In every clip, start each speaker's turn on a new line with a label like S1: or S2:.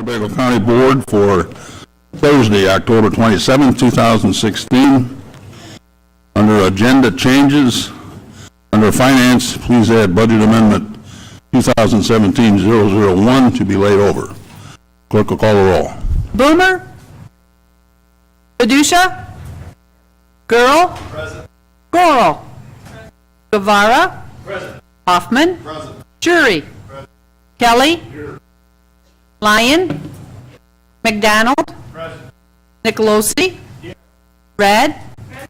S1: Winnebago County Board for Thursday, October 27, 2016. Under agenda changes, under finance, please add budget amendment 2017-001 to be laid over. Clerk will call the roll.
S2: Boomer? Padusha? Girl? Present. Goro? Present. Guevara? Present. Hoffman? Present. Jury? Present. Kelly? Here. Lyon? McDonald? Present. Nicolosi? Here. Red? Present.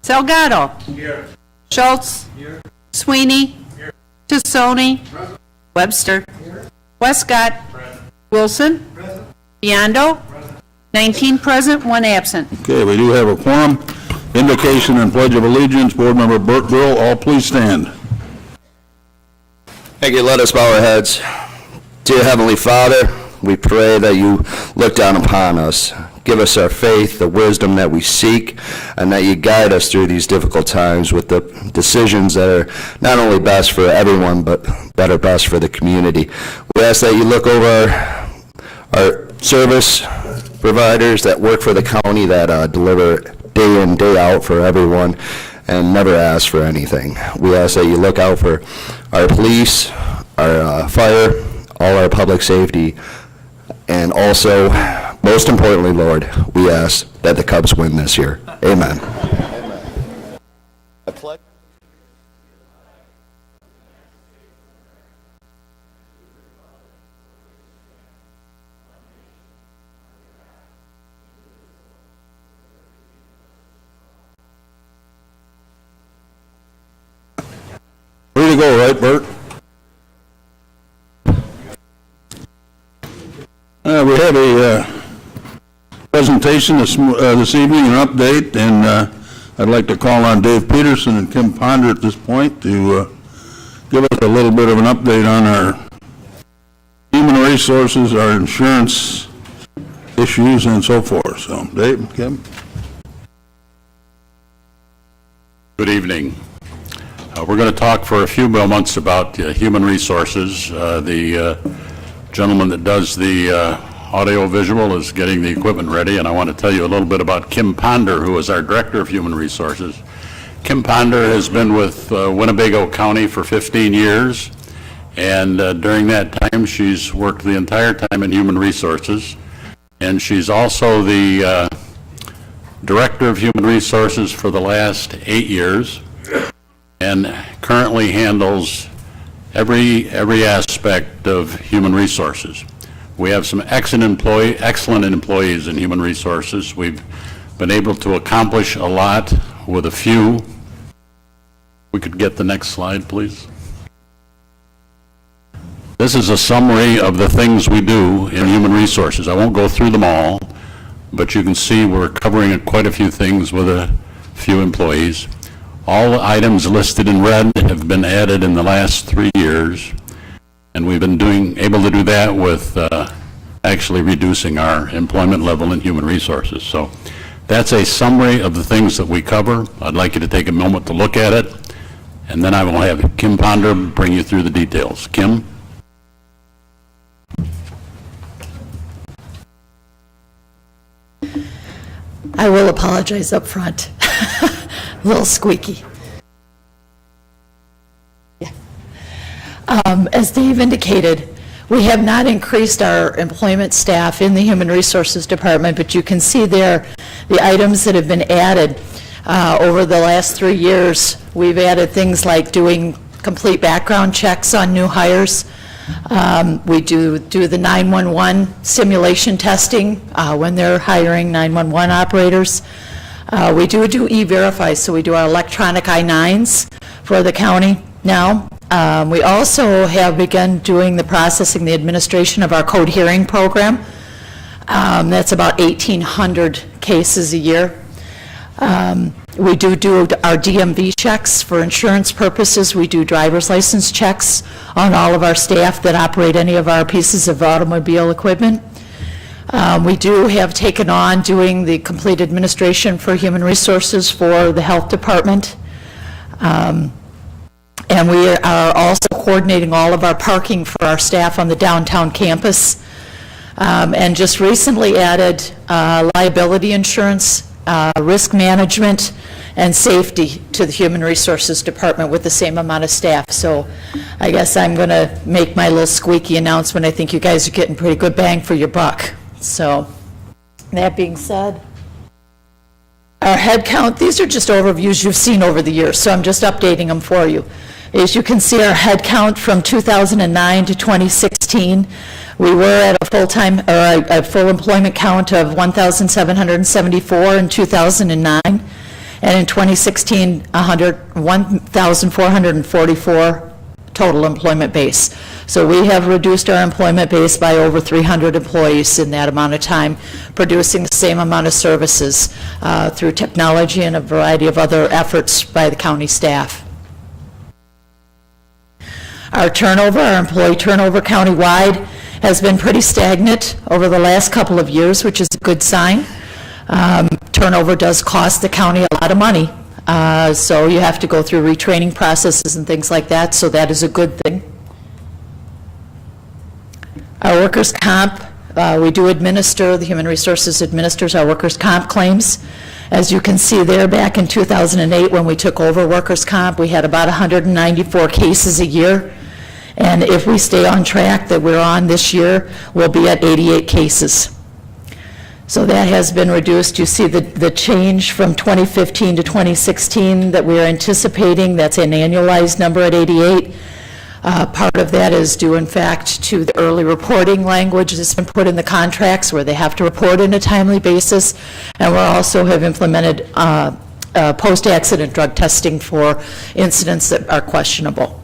S2: Salgado? Here. Schultz? Here. Sweeney? Here. Tassoni? Present. Webster? Here. Westcott? Present. Wilson? Present. Biondo? Present. 19 present, 1 absent.
S1: Okay, we do have a quorum. Invocation and Pledge of Allegiance. Board Member Burt Brill, all please stand.
S3: Thank you. Let us bow our heads. Dear Heavenly Father, we pray that you look down upon us. Give us our faith, the wisdom that we seek, and that you guide us through these difficult times with the decisions that are not only best for everyone, but that are best for the community. We ask that you look over our service providers that work for the county, that deliver day in, day out for everyone, and never ask for anything. We ask that you look out for our police, our fire, all our public safety, and also, most importantly, Lord, we ask that the Cubs win this year. Amen. I pledge.
S1: Ready to go, right, Bert? We have a presentation this evening, an update, and I'd like to call on Dave Peterson and Kim Ponder at this point to give us a little bit of an update on our human resources, our insurance issues, and so forth. So, Dave, Kim.
S4: Good evening. We're going to talk for a few moments about human resources. The gentleman that does the audio visual is getting the equipment ready, and I want to tell you a little bit about Kim Ponder, who is our Director of Human Resources. Kim Ponder has been with Winnebago County for 15 years, and during that time she's worked the entire time in human resources, and she's also the Director of Human Resources for the last 8 years, and currently handles every aspect of human resources. We have some excellent employees in human resources. We've been able to accomplish a lot with a few. We could get the next slide, please. This is a summary of the things we do in human resources. I won't go through them all, but you can see we're covering quite a few things with a few employees. All the items listed in red have been added in the last 3 years, and we've been able to do that with actually reducing our employment level in human resources. So that's a summary of the things that we cover. I'd like you to take a moment to look at it, and then I will have Kim Ponder bring you through the details. Kim?
S5: I will apologize up front. A little squeaky. Yeah. As Dave indicated, we have not increased our employment staff in the Human Resources Department, but you can see there the items that have been added over the last 3 years. We've added things like doing complete background checks on new hires. We do the 911 simulation testing when they're hiring 911 operators. We do E-Verify, so we do our electronic I-9s for the county now. We also have begun doing the processing, the administration of our code hearing program. That's about 1,800 cases a year. We do our DMV checks for insurance purposes. We do driver's license checks on all of our staff that operate any of our pieces of automobile equipment. We do have taken on doing the complete administration for human resources for the health department. And we are also coordinating all of our parking for our staff on the downtown campus. and just recently added liability insurance, risk management, and safety to the Human Resources Department with the same amount of staff. So I guess I'm going to make my little squeaky announcement. I think you guys are getting pretty good bang for your buck. So that being said, our head count, these are just overviews you've seen over the years, so I'm just updating them for you. As you can see, our head count from 2009 to 2016, we were at a full-time, or a full employment count of 1,774 in 2009, and in 2016, 1,444 total employment base. So we have reduced our employment base by over 300 employees in that amount of time, producing the same amount of services through technology and a variety of other efforts by the county staff. Our turnover, our employee turnover countywide has been pretty stagnant over the last couple of years, which is a good sign. Turnover does cost the county a lot of money, so you have to go through retraining processes and things like that, so that is a good thing. Our workers' comp, we do administer, the Human Resources administers our workers' comp claims. As you can see there, back in 2008 when we took over workers' comp, we had about 194 cases a year. And if we stay on track that we're on this year, we'll be at 88 cases. So that has been reduced. You see the change from 2015 to 2016 that we are anticipating. That's an annualized number at 88. Part of that is due, in fact, to the early reporting language that's been put in the contracts where they have to report on a timely basis. And we also have implemented post-accident drug testing for incidents that are questionable.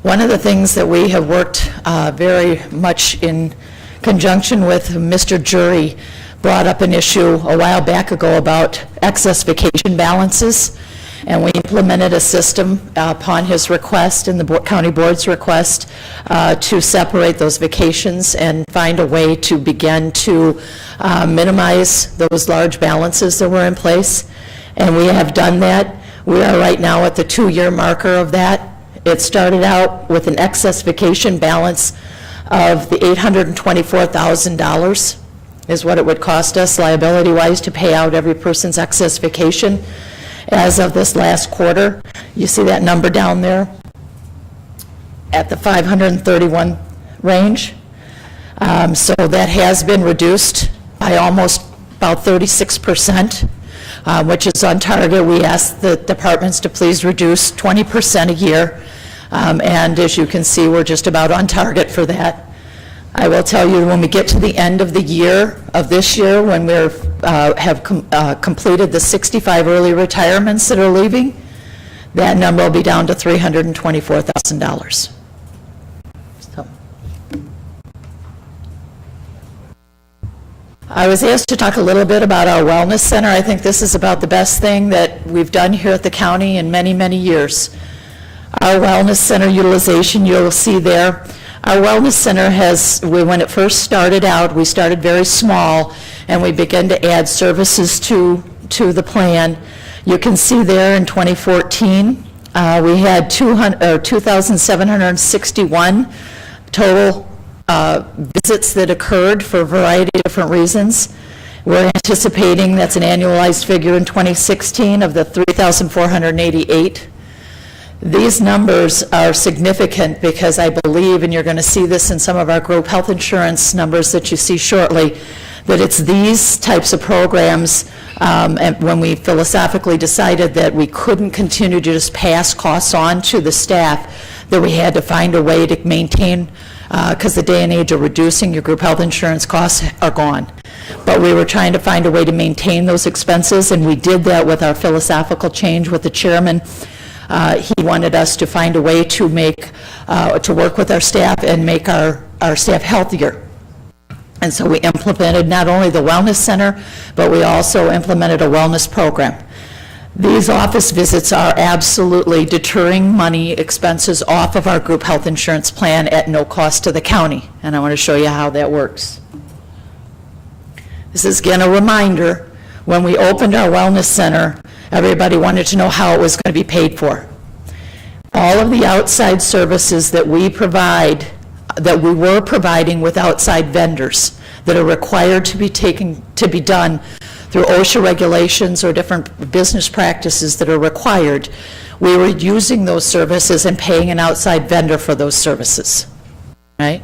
S5: One of the things that we have worked very much in conjunction with Mr. Jury brought up an issue a while back ago about excess vacation balances, and we implemented a system upon his request and the county board's request to separate those vacations and find a way to begin to minimize those large balances that were in place, and we have done that. We are right now at the 2-year marker of that. It started out with an excess vacation balance of the $824,000 is what it would cost us liability-wise to pay out every person's excess vacation. As of this last quarter, you see that number down there at the 531 range. So that has been reduced by almost about 36%. Which is on target. We asked the departments to please reduce 20% a year, and as you can see, we're just about on target for that. I will tell you, when we get to the end of the year, of this year, when we have completed the 65 early retirements that are leaving, that number will be down to $324,000. So. I was asked to talk a little bit about our wellness center. I think this is about the best thing that we've done here at the county in many, many years. Our wellness center utilization, you'll see there. Our wellness center has, when it first started out, we started very small, and we began to add services to the plan. You can see there in 2014, we had 2,761 total visits that occurred for a variety of different reasons. We're anticipating, that's an annualized figure in 2016 of the 3,488. These numbers are significant because I believe, and you're going to see this in some of our group health insurance numbers that you see shortly, that it's these types of programs, and when we philosophically decided that we couldn't continue to just pass costs on to the staff, that we had to find a way to maintain, because the day and age of reducing your group health insurance costs are gone. But we were trying to find a way to maintain those expenses, and we did that with our philosophical change with the chairman. He wanted us to find a way to to work with our staff and make our staff healthier. And so we implemented not only the wellness center, but we also implemented a wellness program. These office visits are absolutely deterring money expenses off of our group health insurance plan at no cost to the county. And I want to show you how that works. This is again a reminder, when we opened our wellness center, everybody wanted to know how it was going to be paid for. All of the outside services that we provide that we were providing with outside vendors that are required to be done through OSHA regulations or different business practices that are required, we were using those services and paying an outside vendor for those services, right?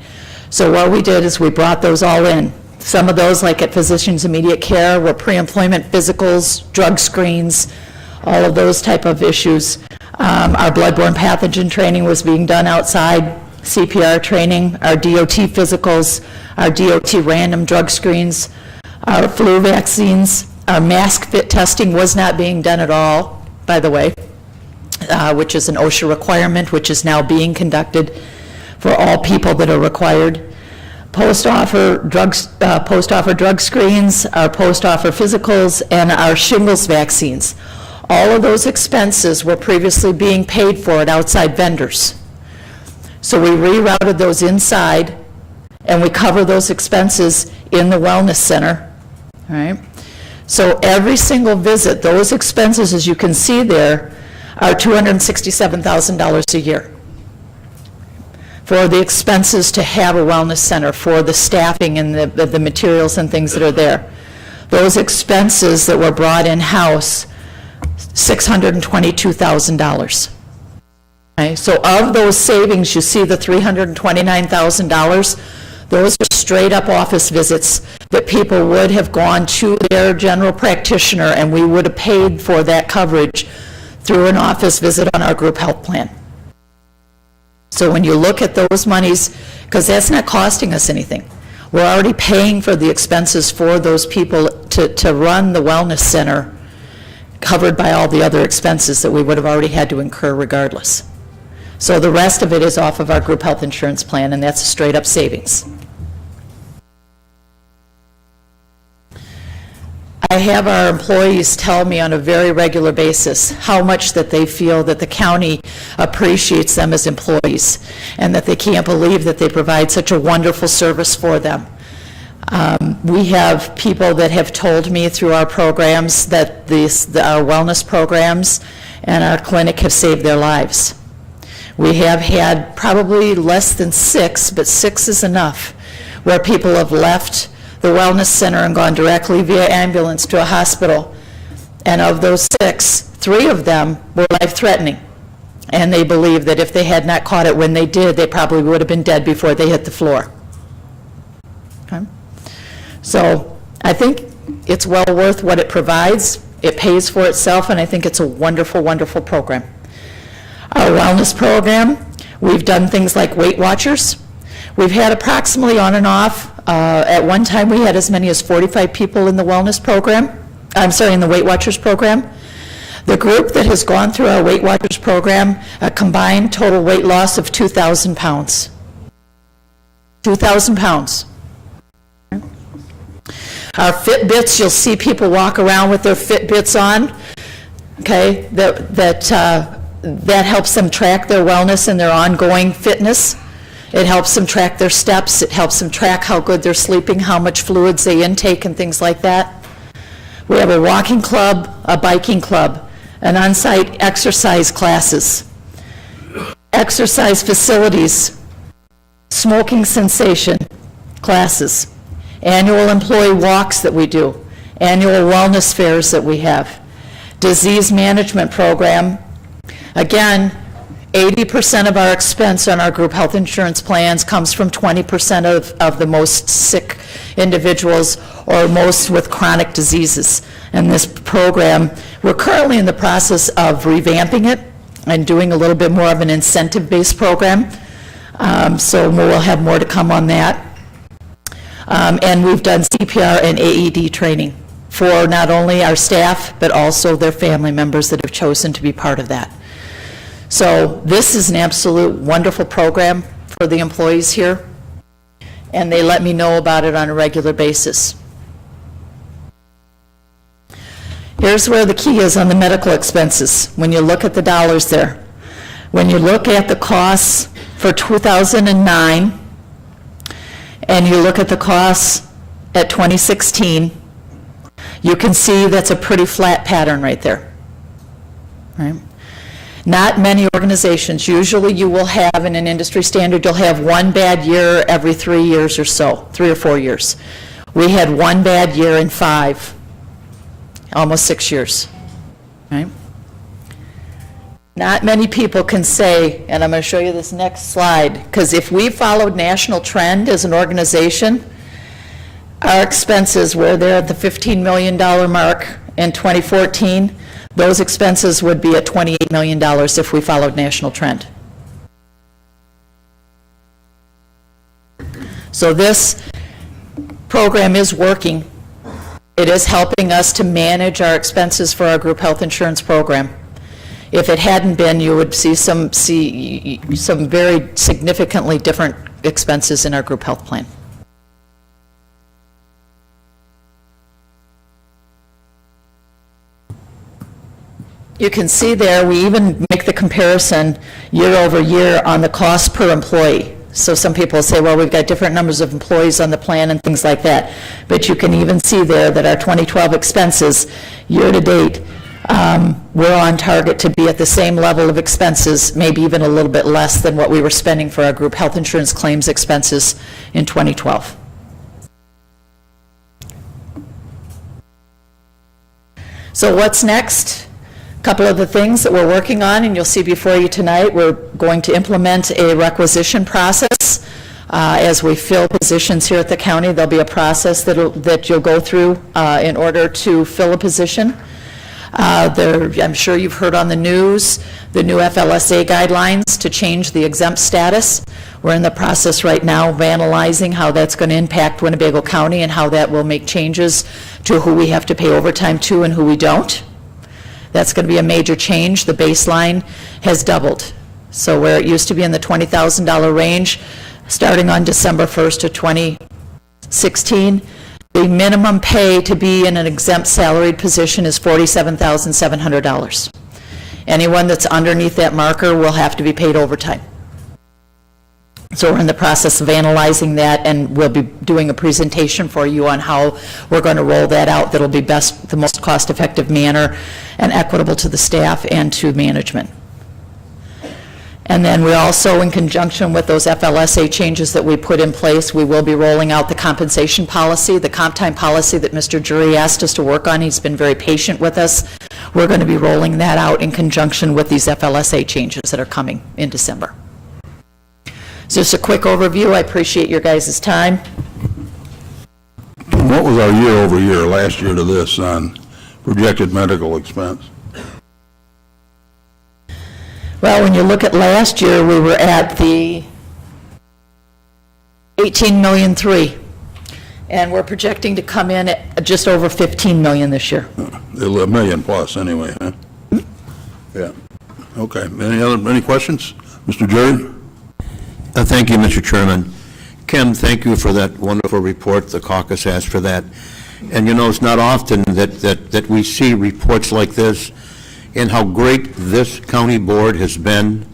S5: So what we did is we brought those all in. Some of those, like at Physicians Immediate Care, were pre-employment physicals, drug screens, all of those type of issues. Our bloodborne pathogen training was being done outside, CPR training, our DOT physicals, our DOT random drug screens, our flu vaccines, our mask fit testing was not being done at all, by the way, which is an OSHA requirement, which is now being conducted for all people that are required. Post-offer drug screens, our post-offer physicals, and our shingles vaccines. All of those expenses were previously being paid for at outside vendors. So we rerouted those inside, and we cover those expenses in the wellness center, all right? So every single visit, those expenses, as you can see there, are $267,000 a year for the expenses to have a wellness center, for the staffing and the materials and things that are there. Those expenses that were brought in-house, $622,000. Okay, so of those savings, you see the $329,000, those are straight up office visits that people would have gone to their general practitioner, and we would have paid for that coverage through an office visit on our group health plan. So when you look at those monies, because that's not costing us anything, we're already paying for the expenses for those people to run the wellness center, covered by all the other expenses that we would have already had to incur regardless. So the rest of it is off of our group health insurance plan, and that's a straight up savings. I have our employees tell me on a very regular basis how much that they feel that the county appreciates them as employees, and that they can't believe that they provide such a wonderful service for them. We have people that have told me through our programs that our wellness programs and our clinic have saved their lives. We have had probably less than 6, but 6 is enough, where people have left the wellness center and gone directly via ambulance to a hospital. And of those 6, 3 of them were life-threatening. And they believe that if they had not caught it when they did, they probably would have been dead before they hit the floor. Okay? So I think it's well worth what it provides. It pays for itself, and I think it's a wonderful, wonderful program. Our wellness program, we've done things like Weight Watchers. We've had approximately on and off, at one time we had as many as 45 people in the wellness program, in the Weight Watchers program. The group that has gone through our Weight Watchers program, a combined total weight loss of 2,000 pounds. 2,000 pounds. Our Fitbits, you'll see people walk around with their Fitbits on, okay, that helps them track their wellness and their ongoing fitness. It helps them track their steps. It helps them track how good they're sleeping, how much fluids they intake, and things like that. We have a walking club, a biking club, and on-site exercise classes, exercise facilities, smoking cessation classes, annual employee walks that we do, annual wellness fairs that we have, disease management program. Again, 80% of our expense on our group health insurance plans comes from 20% of the most sick individuals or most with chronic diseases. And this program, we're currently in the process of revamping it and doing a little bit more of an incentive-based program. So we'll have more to come on that. And we've done CPR and AED training for not only our staff, but also their family members that have chosen to be part of that. So this is an absolute wonderful program for the employees here, and they let me know about it on a regular basis. Here's where the key is on the medical expenses, when you look at the dollars there. When you look at the costs for 2009, and you look at the costs at 2016, you can see that's a pretty flat pattern right there. Right? Not many organizations. Usually you will have, in an industry standard, you'll have one bad year every 3 years or so, 3 or 4 years. We had one bad year in 5, almost 6 years. Right? Not many people can say, and I'm going to show you this next slide, because if we followed national trend as an organization, our expenses were there at the $15 million mark in 2014. Those expenses would be at $28 million if we followed national trend. So this program is working. It is helping us to manage our expenses for our group health insurance program. If it hadn't been, you would see some very significantly different expenses in our group health plan. You can see there, we even make the comparison year over year on the cost per employee. So some people say, well, we've got different numbers of employees on the plan and things like that. But you can even see there that our 2012 expenses, year to date, we're on target to be at the same level of expenses, maybe even a little bit less than what we were spending for our group health insurance claims expenses in 2012. So what's next? A couple of the things that we're working on, and you'll see before you tonight, we're going to implement a requisition process. As we fill positions here at the county, there'll be a process that you'll go through in order to fill a position. I'm sure you've heard on the news, the new FLSA guidelines to change the exempt status. We're in the process right now of analyzing how that's going to impact Winnebago County and how that will make changes to who we have to pay overtime to and who we don't. That's going to be a major change. The baseline has doubled. So where it used to be in the $20,000 range, starting on December 1st of 2016, the minimum pay to be in an exempt salaried position is $47,700. Anyone that's underneath that marker will have to be paid overtime. So we're in the process of analyzing that, and we'll be doing a presentation for you on how we're going to roll that out that'll be the most cost-effective manner and equitable to the staff and to management. And then we also, in conjunction with those FLSA changes that we put in place, we will be rolling out the compensation policy, the comp time policy that Mr. Jury asked us to work on. He's been very patient with us. We're going to be rolling that out in conjunction with these FLSA changes that are coming in December. So just a quick overview. I appreciate your guys' time.
S1: What was our year over year, last year to this, on projected medical expense?
S5: Well, when you look at last year, we were at the $18.3 million, and we're projecting to come in at just over $15 million this year.
S1: A million plus, anyway, huh? Yeah. Okay. Any questions? Mr. Jury?
S6: Thank you, Mr. Chairman. Kim, thank you for that wonderful report. The caucus asked for that. And you know, it's not often that we see reports like this and how great this county board has been.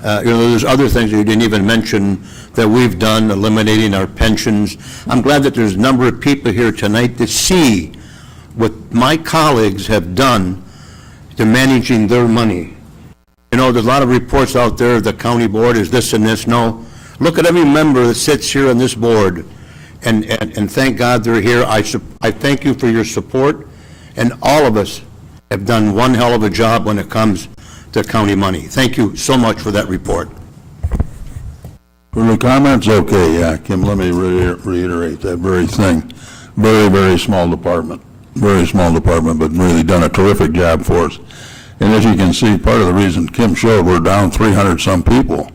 S6: You know, there's other things that you didn't even mention that we've done, eliminating our pensions. I'm glad that there's a number of people here tonight that see what my colleagues have done to managing their money. You know, there's a lot of reports out there, the county board is this and this. No, look at every member that sits here on this board, and thank God they're here. I thank you for your support, and all of us have done one hell of a job when it comes to county money. Thank you so much for that report.
S1: Further comments? Okay, yeah, Kim, let me reiterate that very thing. Very, very small department. Very small department, but really done a terrific job for us. And as you can see, part of the reason Kim showed, we're down 300 some people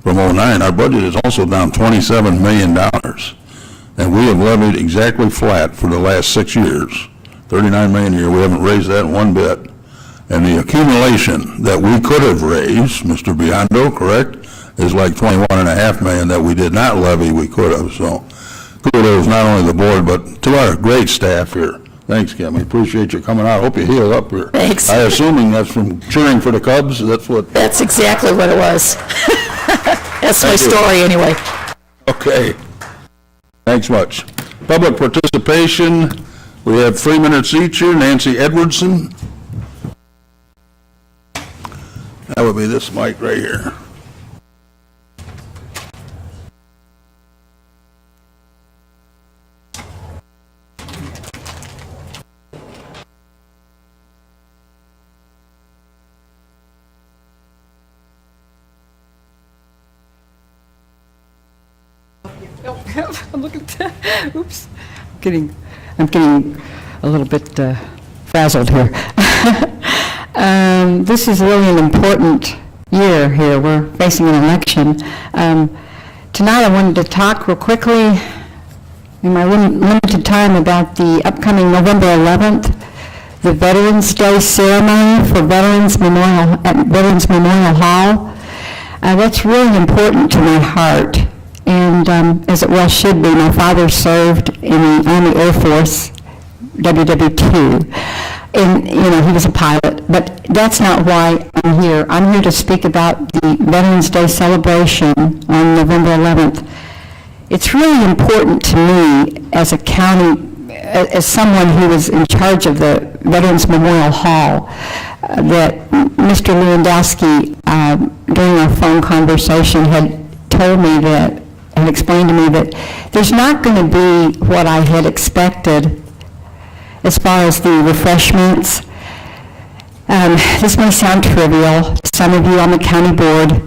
S1: from 09. Our budget is also down $27 million. And we have levied exactly flat for the last 6 years. 39 million a year. We haven't raised that one bit. And the accumulation that we could have raised, Mr. Biondo, correct, is like 21.5 million that we did not levy, we could have. So kudos not only the board, but to our great staff here. Thanks, Kim. We appreciate you coming out. Hope you heal up here.
S5: Thanks.
S1: I assuming that's from cheering for the Cubs. That's
S5: exactly what it was. That's my story anyway.
S1: Okay. Thanks much. Public participation. We have 3 minutes each here. Nancy Edwardson. That would be this mic right here.
S7: Look at that. Oops. I'm getting a little bit frazzled here. This is really an important year here. We're facing an election. Tonight I wanted to talk real quickly in my limited time about the upcoming November 11th, the Veterans Day ceremony for Veterans Memorial at Veterans Memorial Hall. That's really important to my heart. And as it well should be, my father served in the Army Air Force, WW2, and, he was a pilot. But that's not why I'm here. I'm here to speak about the Veterans Day celebration on November 11th. It's really important to me as a county, as someone who was in charge of the Veterans Memorial Hall, that Mr. Lewandowski, during our phone conversation, had told me that, and explained to me that there's not going to be what I had expected as far as the refreshments. This may sound trivial to some of you on the county board,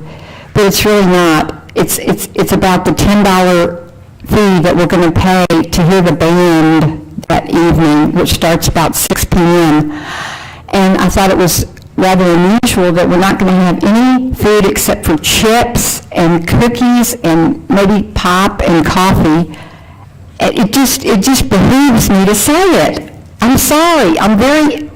S7: but it's really not. It's about the $10 fee that we're going to pay to hear the band that evening, which starts about 6 p.m. And I thought it was rather unusual that we're not going to have any food except for chips and cookies and maybe pop and coffee. It just behooves me to say it. I'm sorry. I'm very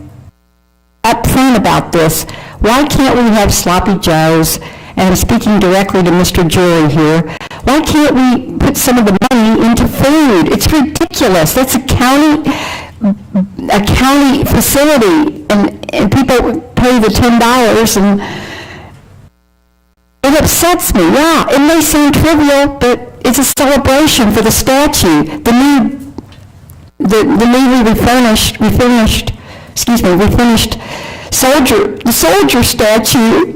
S7: upfront about this. Why can't we have sloppy joes? And I'm speaking directly to Mr. Jury here. Why can't we put some of the money into food? It's ridiculous. That's a county facility, and people pay the $10, and it upsets me. Yeah, it may seem trivial, but it's a celebration for the statue. We finished the soldier statue.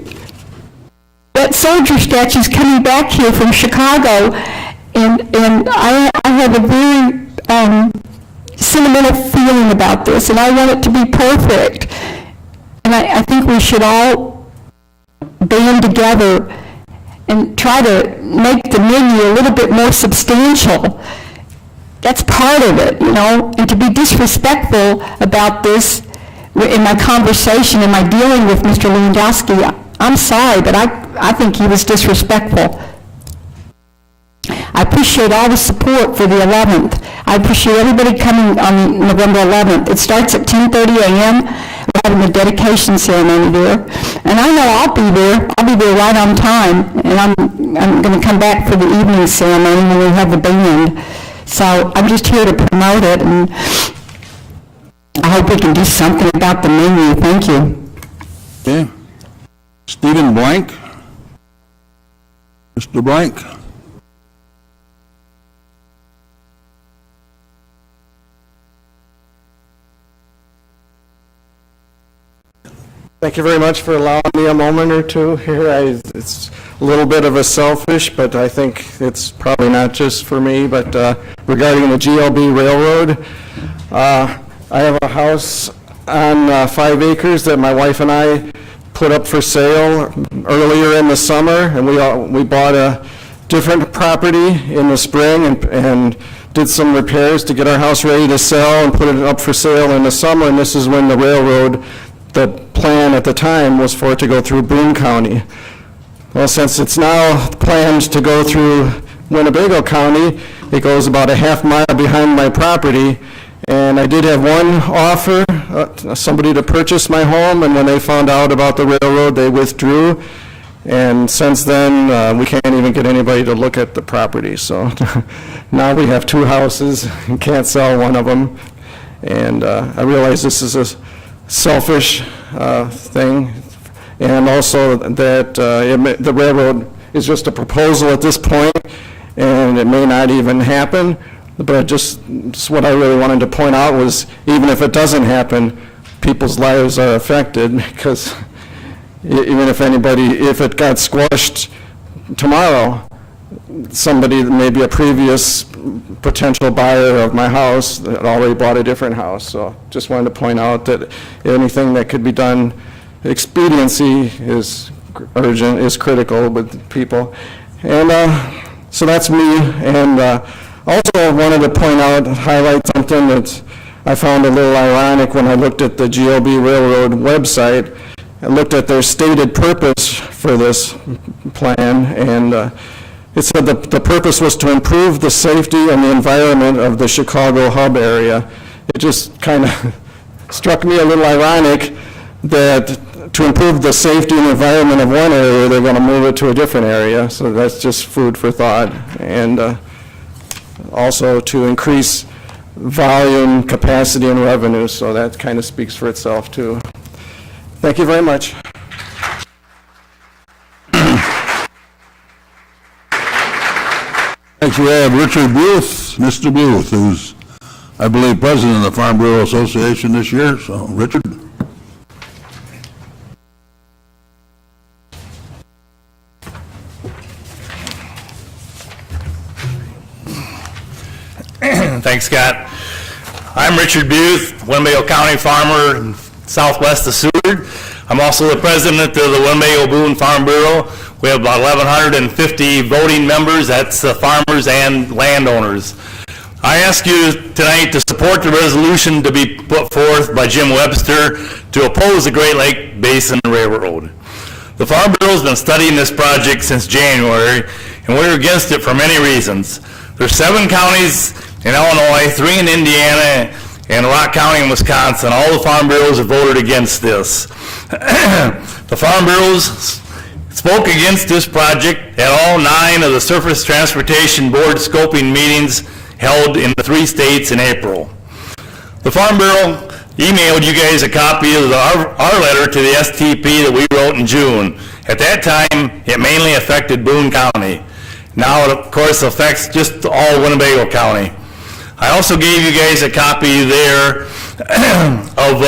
S7: That soldier statue's coming back here from Chicago, and I have a very sentimental feeling about this, and I want it to be perfect. And I think we should all band together and try to make the menu a little bit more substantial. That's part of it, and to be disrespectful about this in my conversation, in my dealing with Mr. Lewandowski, I'm sorry, but I think he was disrespectful. I appreciate all the support for the 11th. I appreciate everybody coming on November 11th. It starts at 10:30 a.m. We're having the dedication ceremony there. And I know I'll be there. I'll be there right on time. And I'm going to come back for the evening ceremony when we have the band. So I'm just here to promote it, and I hope we can do something about the menu. Thank you.
S1: Okay. Stephen Blank? Mr. Blank?
S8: Thank you very much for allowing me a moment or two here. It's a little bit of a selfish, but I think it's probably not just for me, but regarding the GLB Railroad, I have a house on 5 acres that my wife and I put up for sale earlier in the summer, and we bought a different property in the spring and did some repairs to get our house ready to sell and put it up for sale in the summer, and this is when the railroad, the plan at the time was for it to go through Boone County. Well, since it's now planned to go through Winnebago County, it goes about a half mile behind my property, and I did have one offer, somebody to purchase my home, and when they found out about the railroad, they withdrew, and since then, we can't even get anybody to look at the property, so now we have 2 houses and can't sell one of them, and I realize this is a selfish thing, and also that the railroad is just a proposal at this point, and it may not even happen, but just what I really wanted to point out was, even if it doesn't happen, people's lives are affected, because even if it got squashed tomorrow, somebody, maybe a previous potential buyer of my house that already bought a different house. So just wanted to point out that anything that could be done, expediency is urgent, is critical with people. And so that's me. And also wanted to point out, highlight something that I found a little ironic when I looked at the GLB Railroad website. I looked at their stated purpose for this plan, and it said that the purpose was to improve the safety and the environment of the Chicago hub area. It just kind of struck me a little ironic that to improve the safety and environment of one area, they're going to move it to a different area. So that's just food for thought. And also to increase volume, capacity, and revenue. So that kind of speaks for itself, too. Thank you very much.
S1: Next, we have Richard Booth, Mr. Booth, who's, I believe, president of the Farm Bureau Association this year. So, Richard.
S9: Thanks, Scott. I'm Richard Booth, Winnebago County farmer in southwest of Seward. I'm also the president of the Winnebago Boone Farm Bureau. We have about 1,150 voting members. That's farmers and landowners. I ask you tonight to support the resolution to be put forth by Jim Webster to oppose the Great Lake Basin Railroad. The Farm Bureau has been studying this project since January, and we're against it for many reasons. There's 7 counties in Illinois, 3 in Indiana, and Rock County in Wisconsin. All the Farm Bureaus have voted against this. The Farm Bureaus spoke against this project at all 9 of the Surface Transportation Board scoping meetings held in the 3 states in April. The Farm Bureau emailed you guys a copy of our letter to the STP that we wrote in June. At that time, it mainly affected Boone County. Now it, of course, affects just all Winnebago County. I also gave you guys a copy there of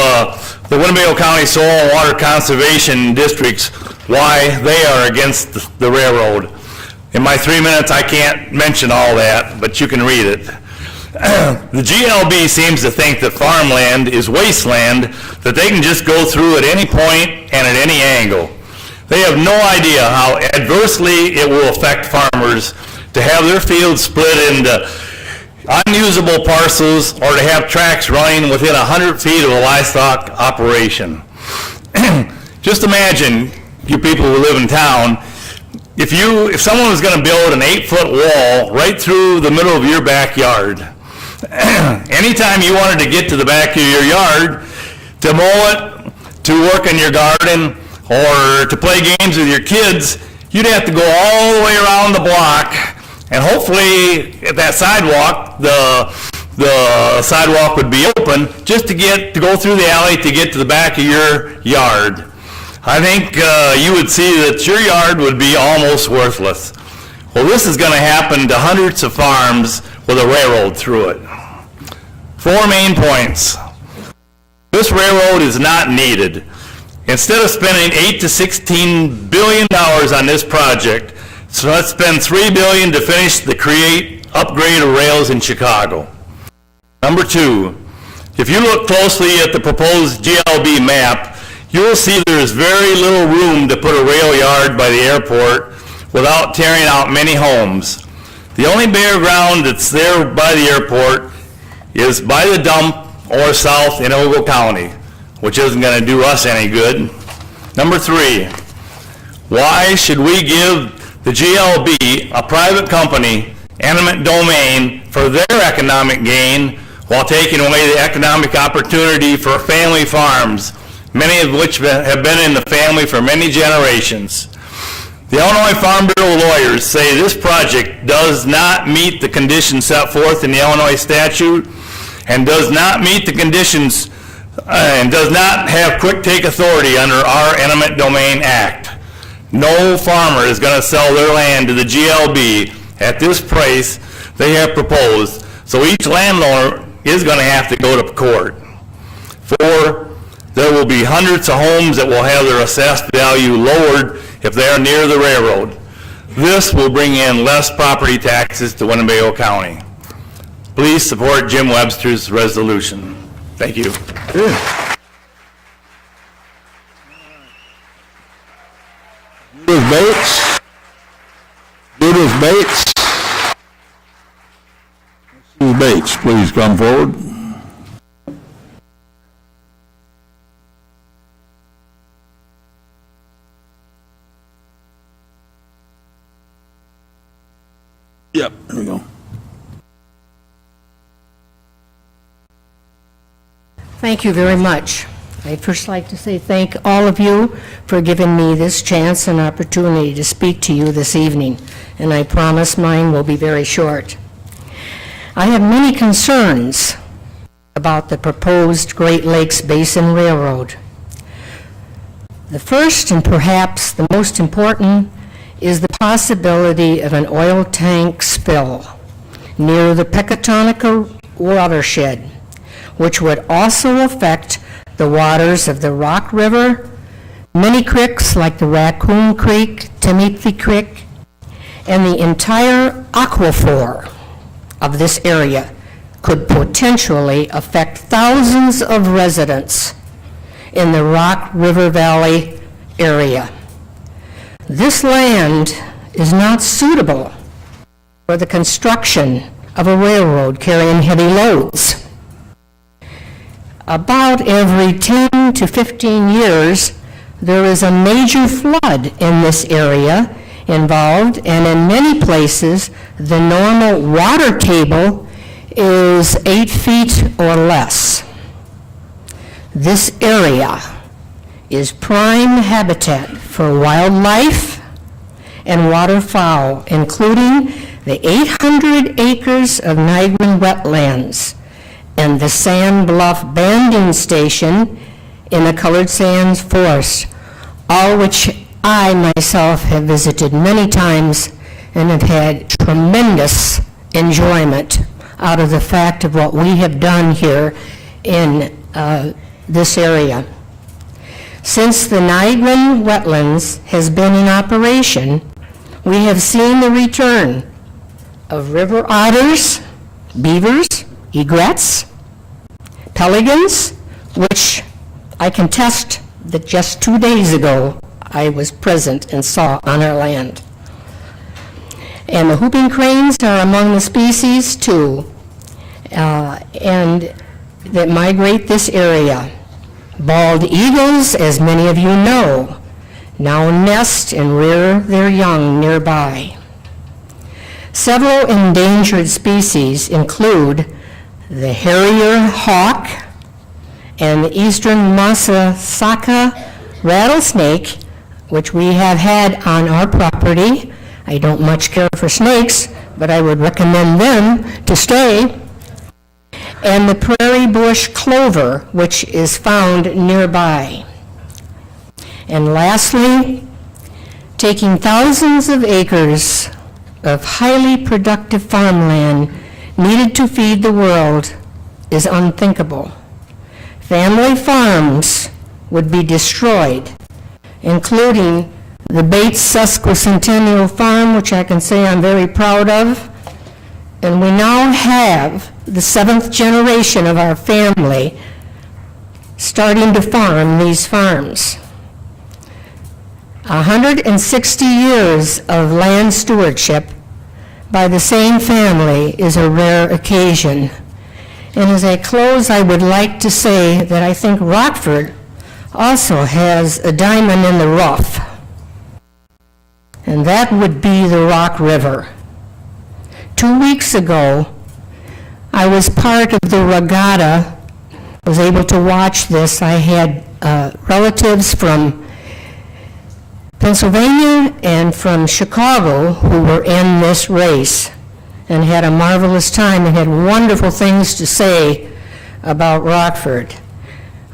S9: the Winnebago County Soil and Water Conservation Districts, why they are against the railroad. In my 3 minutes, I can't mention all that, but you can read it. The GLB seems to think that farmland is wasteland, that they can just go through at any point and at any angle. They have no idea how adversely it will affect farmers to have their fields split into unusable parcels or to have tracks running within 100 feet of a livestock operation. Just imagine, you people who live in town, if someone was going to build an 8-foot wall right through the middle of your backyard, anytime you wanted to get to the back of your yard, to mow it, to work in your garden, or to play games with your kids, you'd have to go all the way around the block, and hopefully at that sidewalk, the sidewalk would be open just to go through the alley to get to the back of your yard. I think you would see that your yard would be almost worthless. Well, this is going to happen to hundreds of farms with a railroad through it. 4 main points. This railroad is not needed. Instead of spending $8 to $16 billion on this project, so let's spend $3 billion to finish the upgrade of rails in Chicago. Number 2, if you look closely at the proposed GLB map, you will see there is very little room to put a rail yard by the airport without tearing out many homes. The only bare ground that's there by the airport is by the dump or south in Ogle County, which isn't going to do us any good. Number 3, why should we give the GLB, a private company, eminent domain for their economic gain while taking away the economic opportunity for family farms, many of which have been in the family for many generations? The Illinois Farm Bureau lawyers say this project does not meet the conditions set forth in the Illinois statute and does not meet the conditions and does not have quick take authority under our Eminent Domain Act. No farmer is going to sell their land to the GLB at this price they have proposed, so each landowner is going to have to go to court. 4, There will be hundreds of homes that will have their assessed value lowered if they are near the railroad. This will bring in less property taxes to Winnebago County. Please support Jim Webster's resolution. Thank you.
S1: Judith Bates. Judith Bates. Mrs. Bates, please come forward. Yep, there we go.
S10: Thank you very much. I'd first like to say thank all of you for giving me this chance and opportunity to speak to you this evening, and I promise mine will be very short. I have many concerns about the proposed Great Lakes Basin Railroad. The first, and perhaps the most important, is the possibility of an oil tank spill near the Pecatonica watershed, which would also affect the waters of the Rock River, many creeks like the Raccoon Creek, Timothy Creek, and the entire aquifer of this area could potentially affect thousands of residents in the Rock River Valley area. This land is not suitable for the construction of a railroad carrying heavy loads. About every 10 to 15 years, there is a major flood in this area involved, and in many places, the normal water table is 8 feet or less. This area is prime habitat for wildlife and waterfowl, including the 800 acres of Niagara wetlands and the Sand Bluff Banding Station in the Colored Sands Forest, all which I myself have visited many times and have had tremendous enjoyment out of the fact of what we have done here in this area. Since the Niagara wetlands has been in operation, we have seen the return of river otters, beavers, egrets, pelicans, which I can test that just 2 days ago I was present and saw on our land. And the whooping cranes are among the species too, and that migrate this area. Bald eagles, as many of you know, now nest and rear their young nearby. Several endangered species include the harrier hawk and the eastern Massasauga rattlesnake, which we have had on our property. I don't much care for snakes, but I would recommend them to stay. And the prairie bush clover, which is found nearby. And lastly, taking thousands of acres of highly productive farmland needed to feed the world is unthinkable. Family farms would be destroyed, including the Bates Sesquicentennial Farm, which I can say I'm very proud of. And we now have the 7th generation of our family starting to farm these farms. 160 years of land stewardship by the same family is a rare occasion. And as I close, I would like to say that I think Rockford also has a diamond in the rough, and that would be the Rock River. 2 weeks ago, I was part of the regatta, was able to watch this. I had relatives from Pennsylvania and from Chicago who were in this race and had a marvelous time and had wonderful things to say about Rockford.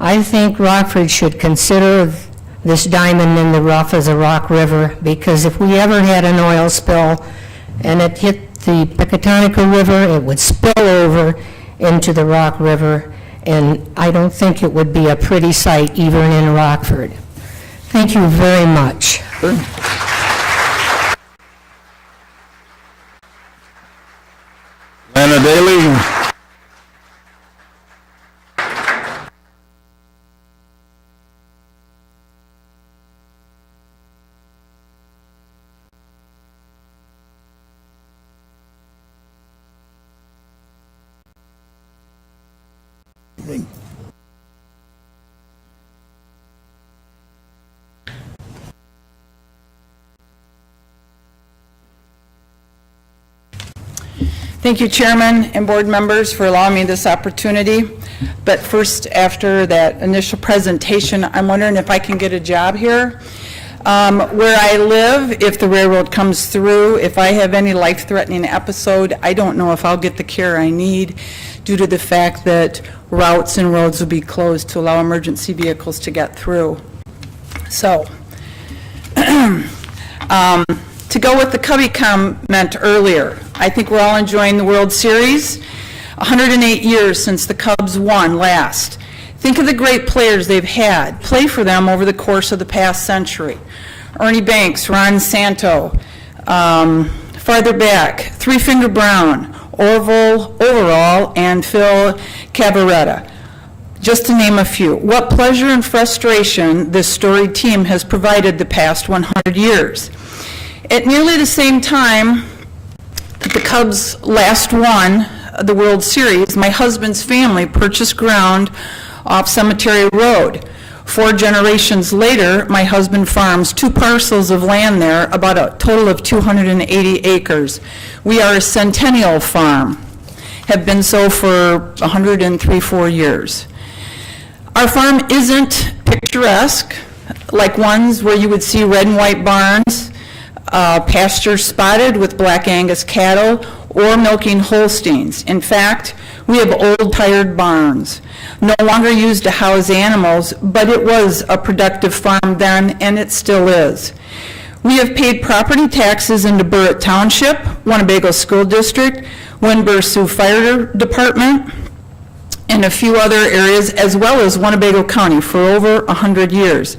S10: I think Rockford should consider this diamond in the rough as a Rock River, because if we ever had an oil spill and it hit the Pecatonica River, it would spill over into the Rock River, and I don't think it would be a pretty sight even in Rockford. Thank you very much.
S1: Lana Daly.
S2: Thank you, Chairman and board members, for allowing me this opportunity. But first, after that initial presentation, I'm wondering if I can get a job here. Where I live, if the railroad comes through, if I have any life-threatening episode, I don't know if I'll get the care I need due to the fact that routes and roads will be closed to allow emergency vehicles to get through. So, to go with the Covey comment earlier, I think we're all enjoying the World Series. 108 years since the Cubs won last. Think of the great players they've had play for them over the course of the past century. Ernie Banks, Ron Santo, farther back, Three Finger Brown, Orville Overall, and Phil Cavaretta, just to name a few. What pleasure and frustration this storied team has provided the past 100 years. At nearly the same time the Cubs last won the World Series, my husband's family purchased ground off Cemetery Road. 4 generations later, my husband farms 2 parcels of land there, about a total of 280 acres. We are a centennial farm, have been so for 103-4 years. Our farm isn't picturesque, like ones where you would see red and white barns, pastures spotted with black Angus cattle, or milking Holsteins. In fact, we have old, tired barns, no longer used to house animals, but it was a productive farm then, and it still is. We have paid property taxes into Burritt Township, Winnebago School District, Winnebago Sioux Fire Department, and a few other areas, as well as Winnebago County for over 100 years.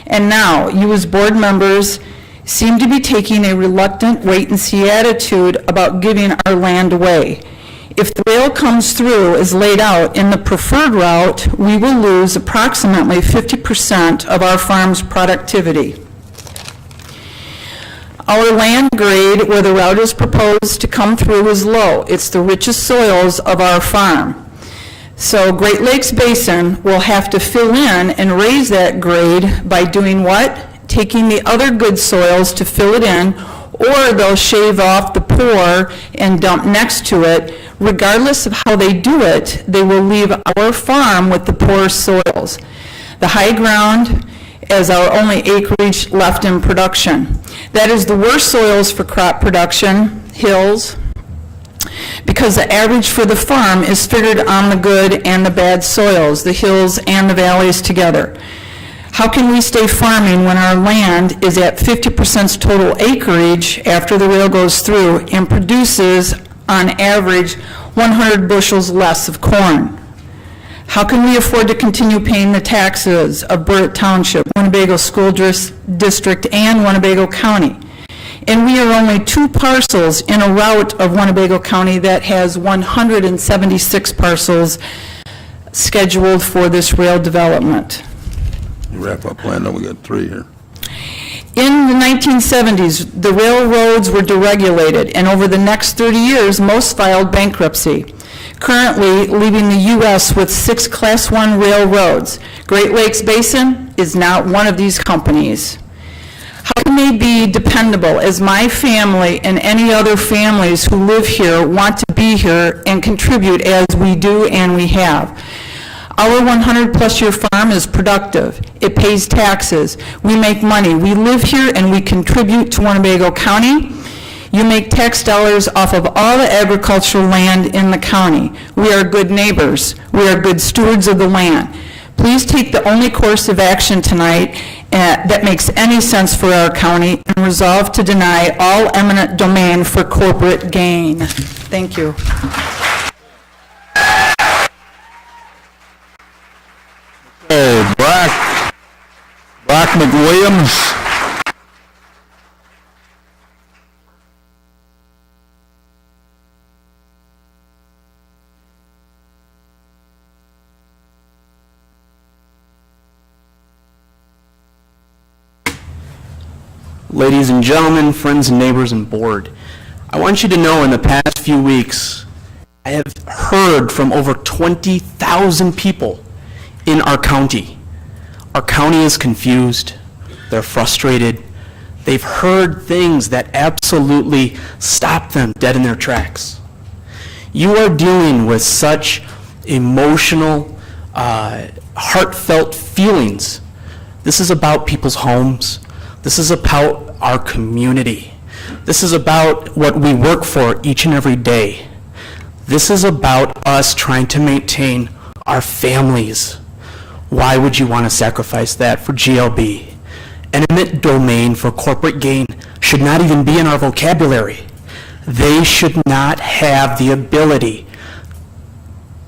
S2: And now, you as board members seem to be taking a reluctant wait-and-see attitude about giving our land away. If the rail comes through as laid out in the preferred route, we will lose approximately 50% of our farm's productivity. Our land grade where the route is proposed to come through is low. It's the richest soils of our farm. So Great Lakes Basin will have to fill in and raise that grade by doing what? Taking the other good soils to fill it in, or they'll shave off the poor and dump next to it. Regardless of how they do it, they will leave our farm with the poor soils. The high ground as our only acreage left in production. That is the worst soils for crop production, hills, because the average for the farm is figured on the good and the bad soils, the hills and the valleys together. How can we stay farming when our land is at 50% total acreage after the rail goes through and produces, on average, 100 bushels less of corn? How can we afford to continue paying the taxes of Burritt Township, Winnebago School District, and Winnebago County? And we are only 2 parcels in a route of Winnebago County that has 176 parcels scheduled for this rail development.
S1: Wrap up, Lana, we got 3 here.
S2: In the 1970s, the railroads were deregulated, and over the next 30 years, most filed bankruptcy, currently leaving the U.S. with 6 Class 1 railroads. Great Lakes Basin is not one of these companies. How can they be dependable as my family and any other families who live here want to be here and contribute as we do and we have? Our 100-plus-year farm is productive. It pays taxes. We make money. We live here and we contribute to Winnebago County. You make tax dollars off of all the agricultural land in the county. We are good neighbors. We are good stewards of the land. Please take the only course of action tonight that makes any sense for our county and resolve to deny all eminent domain for corporate gain. Thank you.
S1: McWilliams.
S11: Ladies and gentlemen, friends and neighbors and board, I want you to know in the past few weeks, I have heard from over 20,000 people in our county. Our county is confused, they're frustrated, they've heard things that absolutely stop them dead in their tracks. You are dealing with such emotional, heartfelt feelings. This is about people's homes. This is about our community. This is about what we work for each and every day. This is about us trying to maintain our families. Why would you want to sacrifice that for GLB? Eminent domain for corporate gain should not even be in our vocabulary. They should not have the ability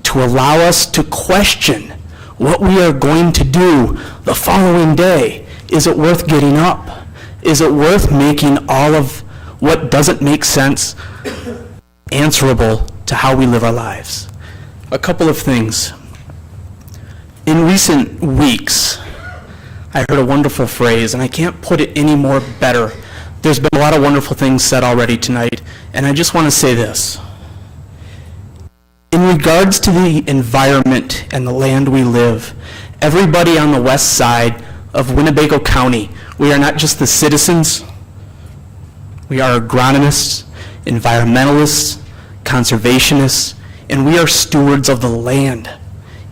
S11: to allow us to question what we are going to do the following day. Is it worth getting up? Is it worth making all of what doesn't make sense answerable to how we live our lives? A couple of things. In recent weeks, I heard a wonderful phrase, and I can't put it any more better. There's been a lot of wonderful things said already tonight, and I just want to say this. In regards to the environment and the land we live, everybody on the west side of Winnebago County, we are not just the citizens, we are agronomists, environmentalists, conservationists, and we are stewards of the land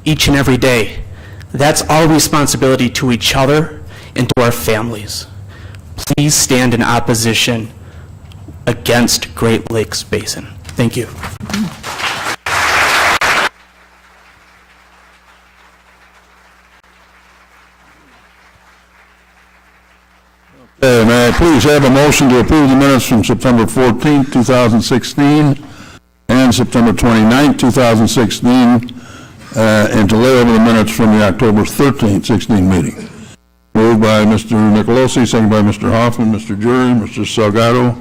S11: each and every day. That's our responsibility to each other and to our families. Please stand in opposition against Great Lakes Basin. Thank you.
S1: May I please have a motion to approve the minutes from September 14, 2016, and September 29, 2016, and to lay over the minutes from the October 13, 16 meeting. Moved by Mr. Nicolosi, second by Mr. Hoffman, Mr. Jury, Mr. Salgado.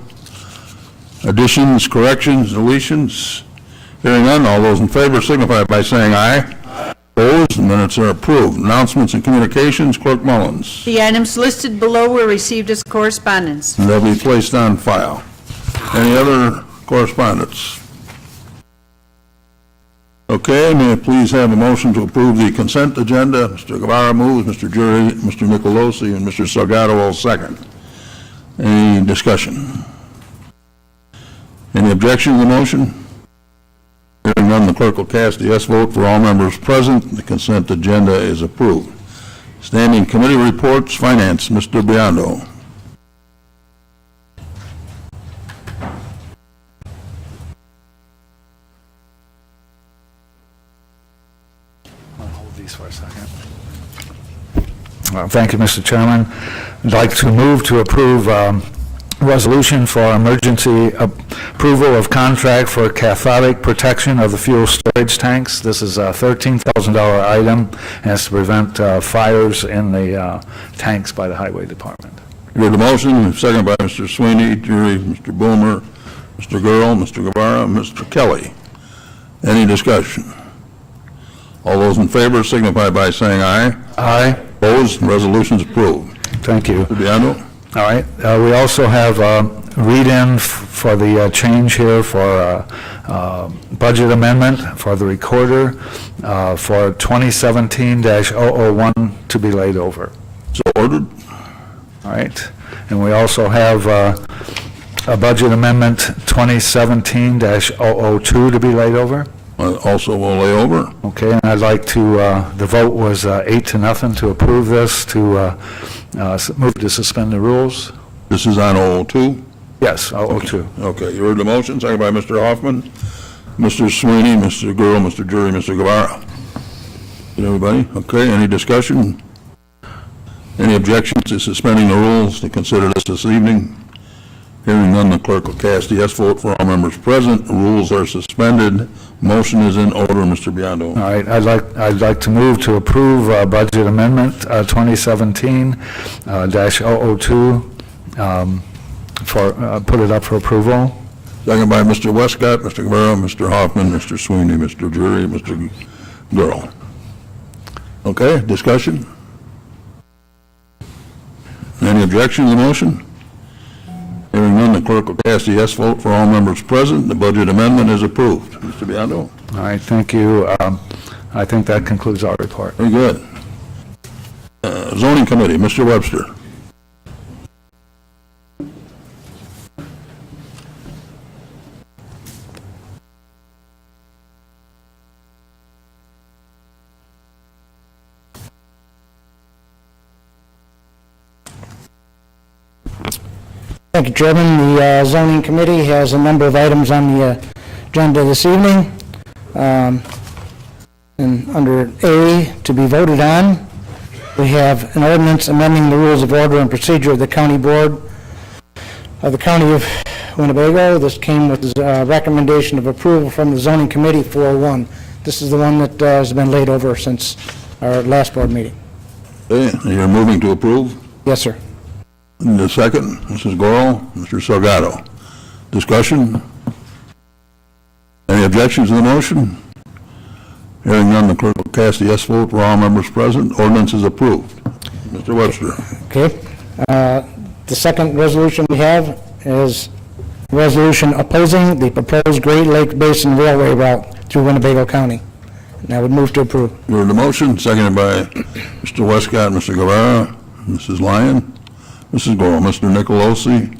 S1: Additions, corrections, deletions? Hearing none, all those in favor signify by saying aye. Opposed, the minutes are approved. Announcements and communications, Clerk Mullins.
S12: The items listed below were received as correspondence.
S1: And they'll be placed on file. Any other correspondence? Okay, may I please have a motion to approve the consent agenda? Mr. Guevara moves, Mr. Jury, Mr. Nicolosi, and Mr. Salgado will second. Any discussion? Any objection to the motion? Hearing none, the clerk will cast a yes vote for all members present. The consent agenda is approved. Standing committee reports, Finance, Mr. Biondo.
S13: I'll hold these for a second. Thank you, Mr. Chairman. I'd like to move to approve resolution for emergency approval of contract for cathodic protection of the fuel storage tanks. This is a $13,000 item and it's to prevent fires in the tanks by the Highway Department.
S1: You heard the motion, seconded by Mr. Sweeney, Jury, Mr. Boomer, Mr. Gurl, Mr. Guevara, Mr. Kelly. Any discussion? All those in favor signify by saying aye.
S13: Aye.
S1: Opposed, resolution is approved.
S13: Thank you.
S1: Mr. Biondo?
S13: All right. We also have read-in for the change here for budget amendment for the recorder for 2017-001 to be laid over.
S1: So ordered.
S13: All right. And we also have a budget amendment 2017-002 to be laid over.
S1: Also will lay over.
S13: Okay, and I'd like to, the vote was 8-0 to approve this, to move to suspend the rules.
S1: This is on 002?
S13: Yes, 002.
S1: Okay, you heard the motion, seconded by Mr. Hoffman, Mr. Sweeney, Mr. Gurl, Mr. Jury, Mr. Guevara. Everybody? Okay, any discussion? Any objections to suspending the rules to consider this evening? Hearing none, the clerk will cast the yes vote for all members present. The rules are suspended. Motion is in order, Mr. Biondo.
S13: All right, I'd like to move to approve Budget Amendment 2017-002, put it up for approval.
S1: Second by Mr. Westcott, Mr. Guerrero, Mr. Hoffman, Mr. Sweeney, Mr. Drury, Mr. Gurl. Okay, discussion? Any objection to the motion? Hearing none, the clerk will cast a yes vote for all members present. The budget amendment is approved. Mr. Biondo?
S13: All right, thank you. I think that concludes our report.
S1: Very good. Zoning Committee, Mr. Webster.
S14: Thank you, Chairman. The zoning committee has a number of items on the agenda this evening. And under A, to be voted on, we have an ordinance amending the rules of order and procedure of the county board of the county of Winnebago. This came with a recommendation of approval from the zoning committee 4-1. This is the one that has been laid over since our last board meeting.
S1: Okay, you're moving to approve?
S14: Yes, sir.
S1: And the second, Mrs. Gurl, Mr. Salgado. Discussion? Any objections to the motion? Hearing none, the clerk will cast the yes vote for all members present. Ordinance is approved. Mr. Webster.
S14: Okay. The second resolution we have is a resolution opposing the proposed Great Lakes Basin Railway route through Winnebago County. And I would move to approve.
S1: You heard the motion, seconded by Mr. Westcott, Mr. Guevara, Mrs. Lyon, Mrs. Gurl, Mr. Nicolosi.